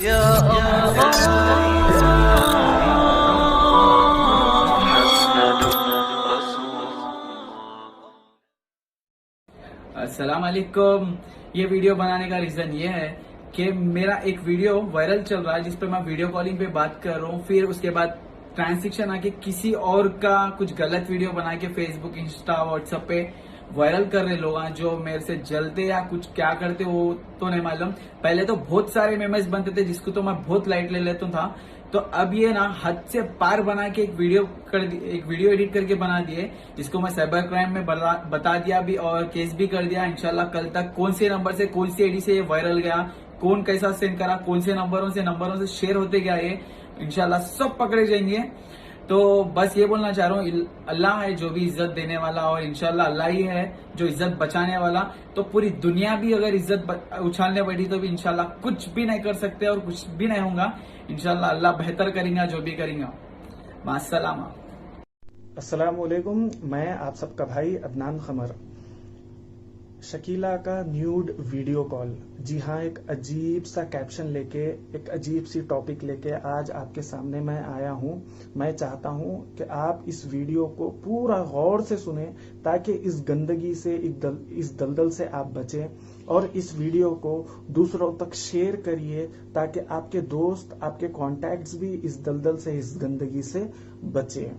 يا अस्सलाम वालेकुम। ये वीडियो बनाने का रीजन ये है कि मेरा एक वीडियो वायरल चल रहा है जिस पे मैं वीडियो कॉलिंग पे बात कर रहा हूँ, फिर उसके बाद ट्रांसलेशन आके किसी और का कुछ गलत वीडियो बना के फेसबुक, इंस्टा, व्हाट्सएप पे वायरल कर रहे लोग हैं जो मेरे से जलते या कुछ क्या करते वो तो नहीं मालूम। पहले तो बहुत सारे मेमेस बनते थे जिसको तो मैं बहुत लाइट ले लेता था, तो अब ये ना हद से पार बना के एक वीडियो एडिट करके बना दिए, जिसको मैं साइबर क्राइम में बता दिया भी और केस भी कर दिया। इंशाल्लाह कल तक कौन से नंबर से, कौन सी आईडी से ये वायरल गया, कौन कैसा सेंड करा, कौन से नंबरों से शेयर होते गया, ये इंशाल्लाह सब पकड़े जाएंगे। तो बस ये बोलना चाह रहा हूँ, अल्लाह है जो भी इज्जत देने वाला और इंशाल्लाह अल्लाह ही है जो इज्जत बचाने वाला। तो पूरी दुनिया भी अगर इज्जत उछालने बैठी तो भी इंशाल्लाह कुछ भी नहीं कर सकते और कुछ भी नहीं होगा। इंशाल्लाह अल्लाह बेहतर करेंगे जो भी करेंगे। मास्सलामा। अस्सलाम वालेकुम। मैं आप सबका भाई अदनान खमर। शकीला का न्यूड वीडियो कॉल, जी हाँ, एक अजीब सा कैप्शन लेके, एक अजीब सी टॉपिक लेके आज आपके सामने मैं आया हूँ। मैं चाहता हूँ कि आप इस वीडियो को पूरा गौर से सुने ताकि इस गंदगी से, इस दलदल से आप बचें और इस वीडियो को दूसरों तक शेयर करिए ताकि आपके दोस्त, आपके कॉन्टैक्ट्स भी इस दलदल से, इस गंदगी से बचें।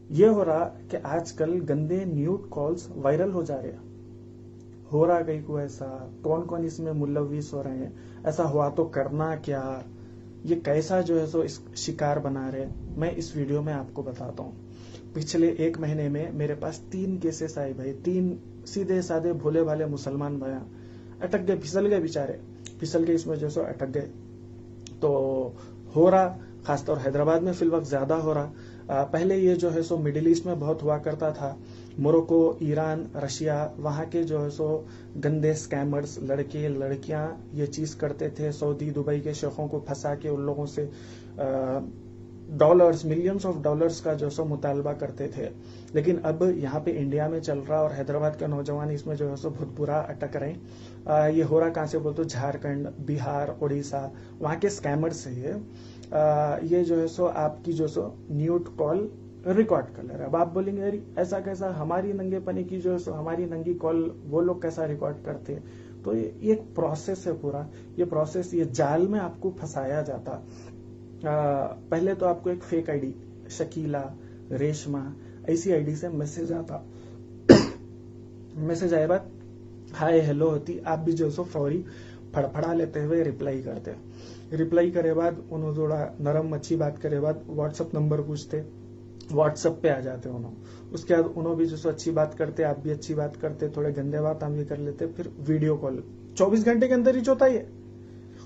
ये हो रहा कि आजकल गंदे न्यूड कॉल्स वायरल हो जा रहे हैं। हो रहा कहीं को ऐसा, कौन कौन इसमें मुलविस हो रहे हैं, ऐसा हुआ तो करना क्या, ये कैसा जो है सो इस शिकार बना रहे, मैं इस वीडियो में आपको बताता हूँ। पिछले 1 महीने में मेरे पास 3 केसेस आए भाई। 3 सीधे साधे भोले भाले मुसलमान भाई अटक गए, फिसल गए बेचारे, फिसल के इसमें जो सो अटक गए। तो हो रहा खासतौर हैदराबाद में फिल वक्त ज्यादा हो रहा। पहले ये जो है सो मिडिल ईस्ट में बहुत हुआ करता था। मोरक्को, ईरान, रशिया, वहां के जो है सो गंदे स्कैमर्स, लड़के लड़कियां ये चीज करते थे। सऊदी, दुबई के शेखों को फंसा के उन लोगों से डॉलर्स, मिलियंस ऑफ डॉलर्स का जो सो मुतालबा करते थे। लेकिन अब यहाँ पे इंडिया में चल रहा और हैदराबाद के नौजवान इसमें जो है सो बहुत बुरा अटक रहे। ये हो रहा कहाँ से बोलते, झारखंड, बिहार, उड़ीसा, वहां के स्कैमर्स है ये जो है सो आपकी जो सो न्यूड कॉल रिकॉर्ड कर ले रहा है। अब आप बोलेंगे यार ऐसा कैसा, हमारी नंगे पनी की जो है सो हमारी नंगी कॉल वो लोग कैसा रिकॉर्ड करते हैं। तो ये एक प्रोसेस है पूरा, ये प्रोसेस, ये जाल में आपको फंसाया जाता। पहले तो आपको एक फेक आईडी, शकीला, रेशमा, ऐसी आईडी से मैसेज आता। मैसेज आए बाद हाय हेलो होती, आप भी जो सो फौरी फड़फड़ा लेते हुए रिप्लाई करते। रिप्लाई करे बाद उन्होंने थोड़ा नरम अच्छी बात करे बाद व्हाट्सएप नंबर पूछते, व्हाट्सएप पे आ जाते उन्होंने। उसके बाद उन्होंने भी जो अच्छी बात करते, आप भी अच्छी बात करते, थोड़े गंदे बात हम भी कर लेते। फिर वीडियो कॉल 24 घंटे के अंदर ही होता है।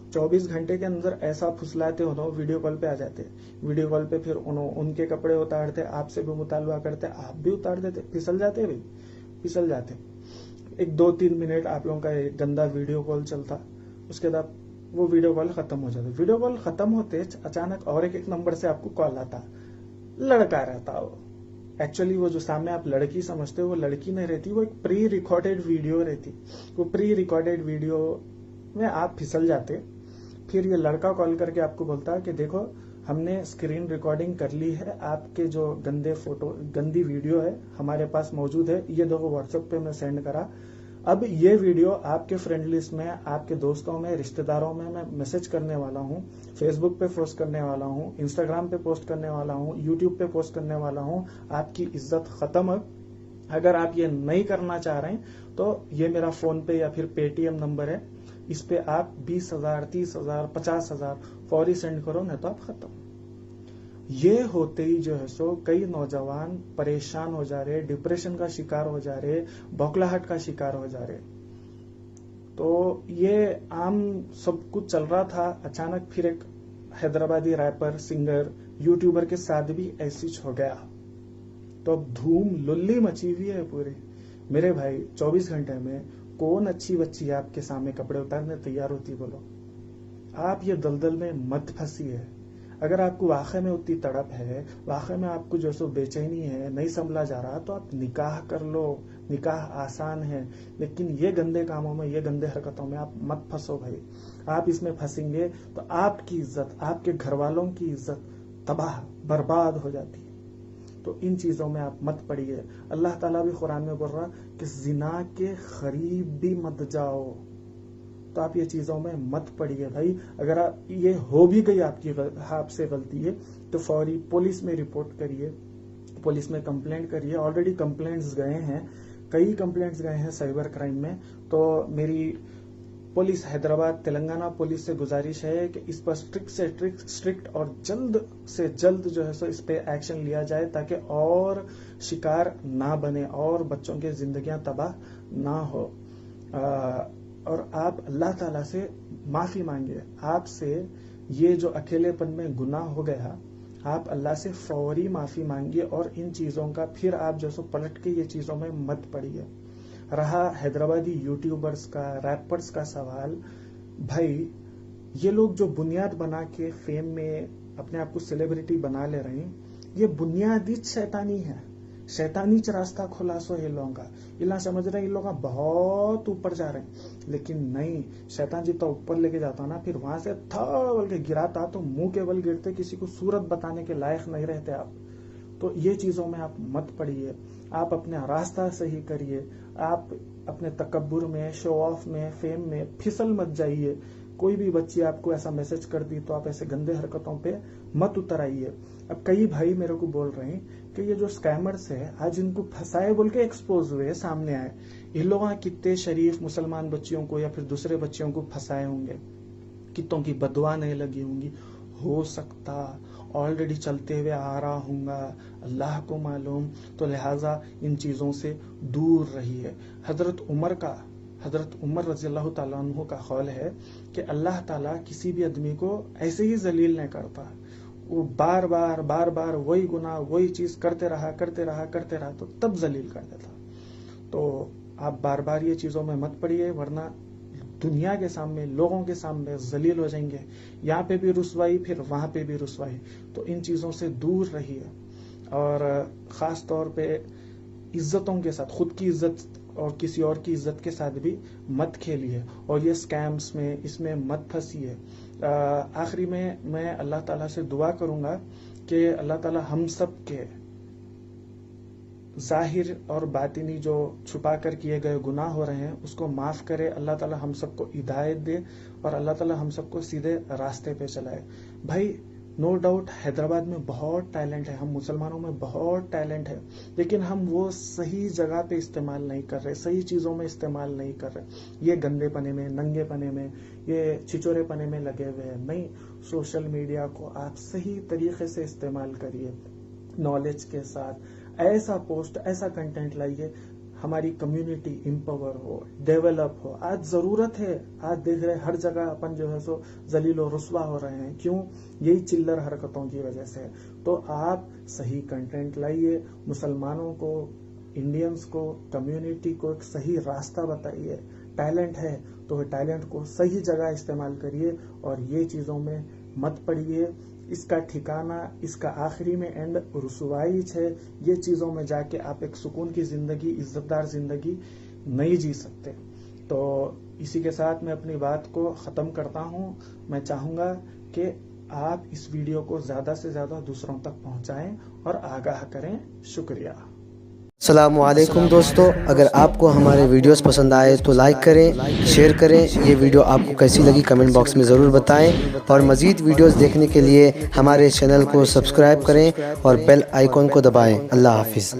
24 घंटे के अंदर ऐसा फुसलाते उन्होंने, वीडियो कॉल पे आ जाते। वीडियो कॉल पे फिर उन्होंने उनके कपड़े उतारते, आपसे भी मुतालबा करते, आप भी उतार देते, फिसल जाते भाई, फिसल जाते। एक 2-3 मिनट आप लोगों का एक गंदा वीडियो कॉल चलता, उसके बाद वो वीडियो कॉल खत्म हो जाता। वीडियो कॉल खत्म होते अचानक और एक नंबर से आपको कॉल आता, लड़का रहता वो। एक्चुअली वो जो सामने आप लड़की समझते हो वो लड़की नहीं रहती, वो एक प्री रिकॉर्डेड वीडियो रहती। वो प्री रिकॉर्डेड वीडियो में आप फिसल जाते। फिर ये लड़का कॉल करके आपको बोलता है कि देखो हमने स्क्रीन रिकॉर्डिंग कर ली है, आपके जो गंदे फोटो, गंदी वीडियो है हमारे पास मौजूद है, ये देखो व्हाट्सएप पे मैं सेंड करा। अब ये वीडियो आपके फ्रेंड लिस्ट में, आपके दोस्तों में, रिश्तेदारों में मैं मैसेज करने वाला हूँ, फेसबुक पे पोस्ट करने वाला हूँ, इंस्टाग्राम पे पोस्ट करने वाला हूँ, यूट्यूब पे पोस्ट करने वाला हूँ। आपकी इज्जत खत्म। अगर आप ये नहीं करना चाह रहे हैं तो ये मेरा फोन पे या फिर पेटीएम नंबर है, इस पे आप 20,000, 30,000, 50,000 फौरी सेंड करो, नहीं तो आप खत्म। ये होते ही जो है सो कई नौजवान परेशान हो जा रहे, डिप्रेशन का शिकार हो जा रहे, बौखलाहट का शिकार हो जा रहे। तो ये आम सब कुछ चल रहा था। अचानक फिर एक हैदराबादी रैपर, सिंगर, यूट्यूबर के साथ भी ऐसी हो गया। तो अब धूम लुल्ली मची हुई है पूरी। मेरे भाई 24 घंटे में कौन अच्छी बच्ची आपके सामने कपड़े उतारने तैयार होती, बोलो। आप ये दलदल में मत फंसिए। अगर आपको वाकई में उतनी तड़प है, वाकई में आपको जो सो बेचैनी है, नहीं संभला जा रहा, तो आप निकाह कर लो, निकाह आसान है, लेकिन ये गंदे कामों में, ये गंदे हरकतों में आप मत फंसो भाई। आप इसमें फंसेंगे तो आपकी इज्जत, आपके घर वालों की इज्जत तबाह बर्बाद हो जाती है। तो इन चीजों में आप मत पड़िए। अल्लाह ताला भी कुरान में बोल रहा कि जिना के करीब भी मत जाओ। तो आप ये चीजों में मत पड़िए भाई। अगर आप ये हो भी गई आपसे गलती है तो फौरी पुलिस में रिपोर्ट करिए, पुलिस में कंप्लेंट करिए। ऑलरेडी कंप्लेंट्स गए हैं, कई कंप्लेंट्स गए हैं साइबर क्राइम में। तो मेरी पुलिस हैदराबाद तेलंगाना पुलिस से गुजारिश है कि इस पर स्ट्रिक्ट और जल्द से जल्द जो है सो इस पे एक्शन लिया जाए, ताकि और शिकार ना बने और बच्चों की जिंदगियां तबाह ना हो। और आप अल्लाह ताला से माफी मांगिए। आपसे ये जो अकेलेपन में गुनाह हो गया, आप अल्लाह से फौरी माफी मांगिए और इन चीजों का फिर आप जो सो पलट के ये चीजों में मत पड़िए। रहा हैदराबादी यूट्यूबर्स का, रैपर्स का सवाल, भाई ये लोग जो बुनियाद बना के फेम में अपने आप को सेलिब्रिटी बना ले रहे हैं, ये बुनियादी शैतानी है। शैतानी च रास्ता खुला सो ये लोगों का। इला समझ रहे हैं इन लोग बहुत ऊपर जा रहे हैं, लेकिन नहीं, शैतान जितना ऊपर लेके जाता ना, फिर वहां से थड़ बल के गिराता तो मुंह के बल गिरते, किसी को सूरत बताने के लायक नहीं रहते आप। तो ये चीजों में आप मत पड़िए। आप अपना रास्ता सही करिए। आप अपने तकब्बुर में, शो ऑफ में, फेम में फिसल मत जाइए। कोई भी बच्ची आपको ऐसा मैसेज कर दी तो आप ऐसे गंदे हरकतों पे मत उतर आइए। अब कई भाई मेरे को बोल रहे हैं कि ये जो स्कैमर्स है, आज इनको फंसाए बोल के एक्सपोज हुए, सामने आए। इन लोगों कितने शरीफ मुसलमान बच्चियों को या फिर दूसरे बच्चियों को फंसाए होंगे, कितों की बदुआ नहीं लगी होंगी। हो सकता ऑलरेडी चलते हुए आ रहा हूँगा, अल्लाह को मालूम। तो लिहाजा इन चीजों से दूर रहिए। हजरत उमर रजी अल्लाह ताला अन्हु का कौल है कि अल्लाह ताला किसी भी आदमी को ऐसे ही जलील नहीं करता। वो बार बार वही गुनाह, वही चीज करते रहा तो तब जलील कर देता। तो आप बार बार ये चीजों में मत पड़िए, वरना दुनिया के सामने, लोगों के सामने जलील हो जाएंगे। यहाँ पे भी रुसवाई, फिर वहां पे भी रुसवाई। तो इन चीजों से दूर रहिए और खास तौर पे इज्जतों के साथ, खुद की इज्जत और किसी और की इज्जत के साथ भी मत खेलिए और ये स्कैम्स में, इसमें मत फंसिए। आखिरी में मैं अल्लाह ताला से दुआ करूंगा कि अल्लाह ताला हम सब के जाहिर और बातिनी जो छुपा कर किए गए गुनाह हो रहे हैं उसको माफ करे। अल्लाह ताला हम सबको हिदायत दे और अल्लाह ताला हम सबको सीधे रास्ते पे चलाए। भाई नो डाउट हैदराबाद में बहुत टैलेंट है, हम मुसलमानों में बहुत टैलेंट है, लेकिन हम वो सही जगह पे इस्तेमाल नहीं कर रहे, सही चीजों में इस्तेमाल नहीं कर रहे। ये गंदे पने में, नंगे पने में, ये छिचोरे पने में लगे हुए हैं। नहीं, सोशल मीडिया को आप सही तरीके से इस्तेमाल करिए, नॉलेज के साथ। ऐसा पोस्ट, ऐसा कंटेंट लाइए हमारी कम्युनिटी इम्पावर हो, डेवलप हो। आज जरूरत है, आज देख रहे हर जगह अपन जो है सो जलील और रुस्वा हो रहे हैं। क्यों? यही चिल्लर हरकतों की वजह से। तो आप सही कंटेंट लाइए, मुसलमानों को, इंडियंस को, कम्युनिटी को एक सही रास्ता बताइए। टैलेंट है तो टैलेंट को सही जगह इस्तेमाल करिए और ये चीजों में मत पड़िए। इसका ठिकाना, इसका आखिरी में एंड रुसवाई है। ये चीजों में जाके आप एक सुकून की जिंदगी, इज्जतदार जिंदगी नहीं जी सकते। तो इसी के साथ मैं अपनी बात को खत्म करता हूं। मैं चाहूंगा कि आप इस वीडियो को ज्यादा से ज्यादा दूसरों तक पहुंचाएं और आगाह करें। शुक्रिया। अस्सलामु अलैकुम दोस्तों, अगर आपको हमारे वीडियोस पसंद आए तो लाइक करें, शेयर करें। ये वीडियो आपको कैसी लगी कमेंट बॉक्स में ज़रूर बताएं और मज़ीद वीडियोस देखने के लिए हमारे चैनल को सब्सक्राइब करें और बेल आइकॉन को दबाएं। अल्लाह हाफिज़।